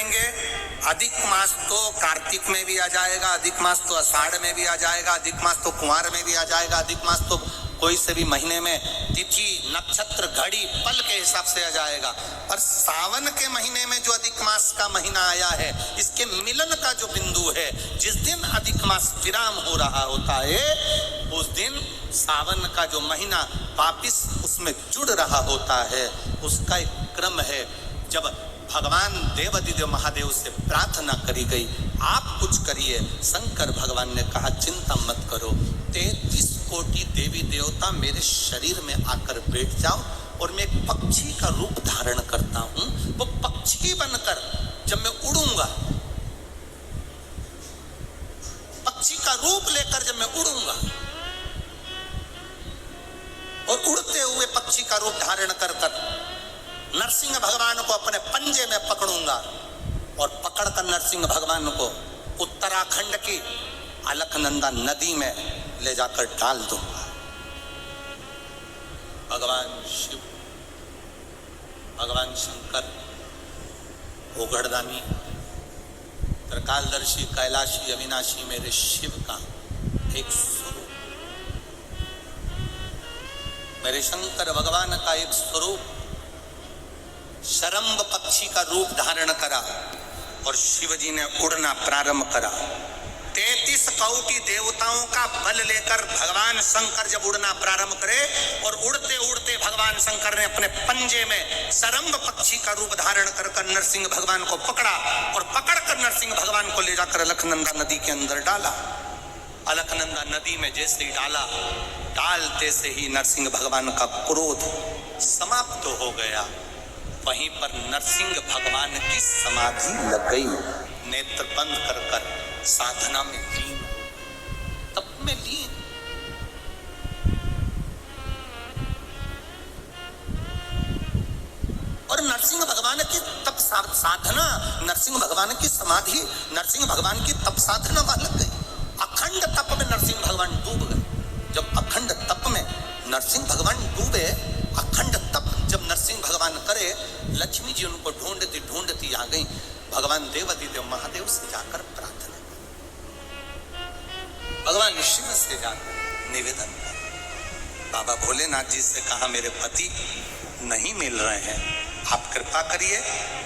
करेंगे। अधिक मास तो कार्तिक में भी आ जाएगा, अधिक मास तो आषाढ़ में भी आ जाएगा, अधिक मास तो कुंवार में भी आ जाएगा, अधिक मास तो कोई से भी महीने में तिथि नक्षत्र घड़ी पल के हिसाब से आ जाएगा। और सावन के महीने में जो अधिक मास का महीना आया है, इसके मिलन का जो बिंदु है, जिस दिन अधिक मास विराम हो रहा होता है, उस दिन सावन का जो महीना वापिस उसमें जुड़ रहा होता है। उसका एक क्रम है। जब भगवान देवादिदेव महादेव से प्रार्थना करी गई, आप कुछ करिए। शंकर भगवान ने कहा चिंता मत करो, 33 कोटि देवी देवता मेरे शरीर में आकर बैठ जाओ और मैं एक पक्षी का रूप धारण करता हूं। वो पक्षी बनकर जब मैं उड़ूंगा, पक्षी का रूप लेकर जब मैं उड़ूंगा और उड़ते हुए पक्षी का रूप धारण कर नरसिंह भगवान को अपने पंजे में पकड़ूंगा और पकड़कर नरसिंह भगवान को उत्तराखंड की अलकनंदा नदी में ले जाकर डाल दूंगा। भगवान शिव, भगवान शंकर, ओघड़दानी, त्रिकालदर्शी, कैलाशी, अविनाशी मेरे शिव का एक स्वरूप, मेरे शंकर भगवान का एक स्वरूप शरंब पक्षी का रूप धारण करा और शिवजी ने उड़ना प्रारंभ करा। 33 कोटि देवताओं का बल लेकर भगवान शंकर जब उड़ना प्रारंभ करे और उड़ते उड़ते भगवान शंकर ने अपने पंजे में शरंब पक्षी का रूप धारण कर नरसिंह भगवान को पकड़ा और पकड़कर नरसिंह भगवान को ले जाकर अलकनंदा नदी के अंदर डाला। अलकनंदा नदी में जैसे ही डाला, डालते से ही नरसिंह भगवान का क्रोध समाप्त हो गया। वहीं पर नरसिंह भगवान की समाधि लग गई। नेत्र बंद कर साधना में लीन, तप में लीन। और नरसिंह भगवान की तप साधना, नरसिंह भगवान की समाधि, नरसिंह भगवान की तप साधना वहां लग गई। अखंड तप में नरसिंह भगवान डूब गए। जब अखंड तप में नरसिंह भगवान डूबे, अखंड तप जब नरसिंह भगवान करे, लक्ष्मी जी उनको ढूंढती ढूंढती आ गई। भगवान देवादिदेव महादेव से जाकर प्रार्थना, भगवान शिव से जाकर निवेदन, बाबा भोलेनाथ जी से कहा मेरे पति नहीं मिल रहे हैं, आप कृपा करिए।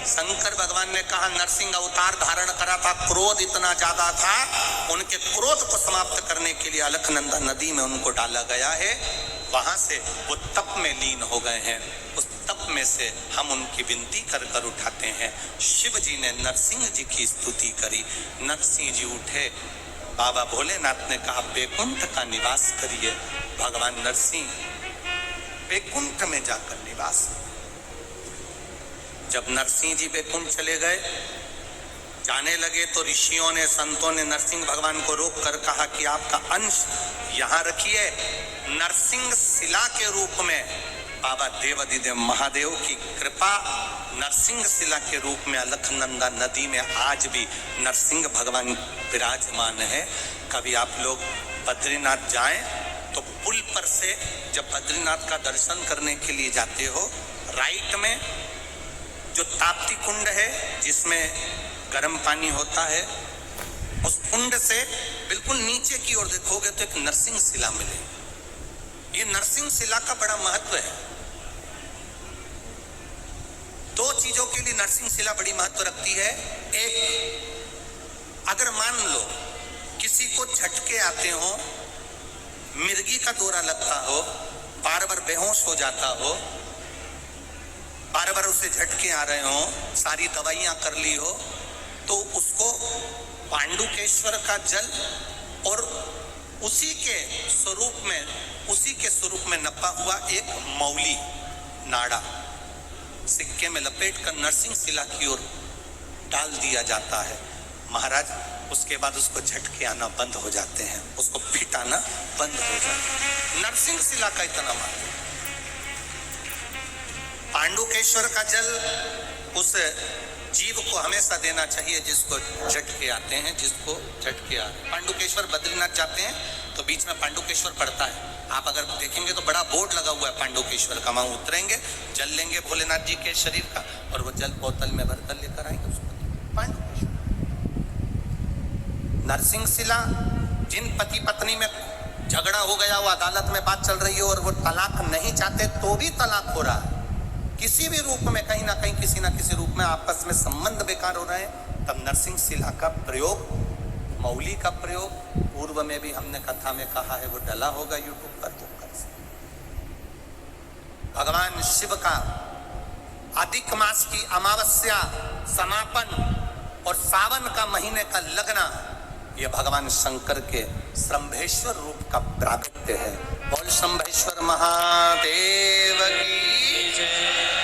शंकर भगवान ने कहा नरसिंह अवतार धारण करा था, क्रोध इतना ज्यादा था, उनके क्रोध को समाप्त करने के लिए अलकनंदा नदी में उनको डाला गया है। वहां से वो तप में लीन हो गए हैं। उस तप में से हम उनकी विनती कर कर उठाते हैं। शिव जी ने नरसिंह जी की स्तुति करी। नरसिंह जी उठे, बाबा भोलेनाथ ने कहा बैकुंठ का निवास करिए। भगवान नरसिंह बैकुंठ में जाकर निवास। जब नरसिंह जी बैकुंठ चले गए, जाने लगे तो ऋषियों ने, संतों ने नरसिंह भगवान को रोक कर कहा कि आपका अंश यहाँ रखिए। नरसिंह शिला के रूप में बाबा देवादिदेव महादेव की कृपा नरसिंह शिला के रूप में अलकनंदा नदी में आज भी नरसिंह भगवान विराजमान है। कभी आप लोग बद्रीनाथ जाएं तो पुल पर से जब बद्रीनाथ का दर्शन करने के लिए जाते हो, राइट में जो ताप्ती कुंड है जिसमें गर्म पानी होता है, उस कुंड से बिल्कुल नीचे की ओर देखोगे तो एक नरसिंह शिला मिलेगी। ये नरसिंह शिला का बड़ा महत्व है। दो चीजों के लिए नरसिंह शिला बड़ी महत्व रखती है। एक, अगर मान लो किसी को झटके आते हो, मिर्गी का दौरा लगता हो, बार बार बेहोश हो जाता हो, बार बार उसे झटके आ रहे हो, सारी दवाइयां कर ली हो, तो उसको पांडुकेश्वर का जल और उसी के स्वरूप में नपा हुआ एक मौली नाड़ा सिक्के में लपेट कर नरसिंह शिला की ओर डाल दिया जाता है। महाराज उसके बाद उसको झटके आना बंद हो जाते हैं, उसको फिट आना बंद हो जाता है। नरसिंह शिला का इतना महत्व। पांडुकेश्वर का जल उस जीव को हमेशा देना चाहिए जिसको झटके आते हैं, जिसको झटके आ रहे हैं। पांडुकेश्वर बद्रीनाथ जाते हैं तो बीच में पांडुकेश्वर पड़ता है। आप अगर देखेंगे तो बड़ा बोर्ड लगा हुआ है पांडुकेश्वर का। वहां उतरेंगे, जल लेंगे भोलेनाथ जी के शरीर का और वो जल बोतल में भरकर लेकर आएंगे उसको। नरसिंह शिला, जिन पति पत्नी में झगड़ा हो गया, वो अदालत में बात चल रही है और वो तलाक नहीं चाहते तो भी तलाक हो रहा है, किसी भी रूप में, कहीं ना कहीं किसी ना किसी रूप में आपस में संबंध बेकार हो रहे हैं, तब नरसिंह शिला का प्रयोग, मौली का प्रयोग, पूर्व में भी हमने कथा में कहा है, वो डला होगा यूट्यूब पर, तो कर सकते। भगवान शिव का अधिक मास की अमावस्या समापन और सावन का महीने का लगना, ये भगवान शंकर के शंभेश्वर रूप का प्रागट्य है। बोल शंभेश्वर महादेव की जय।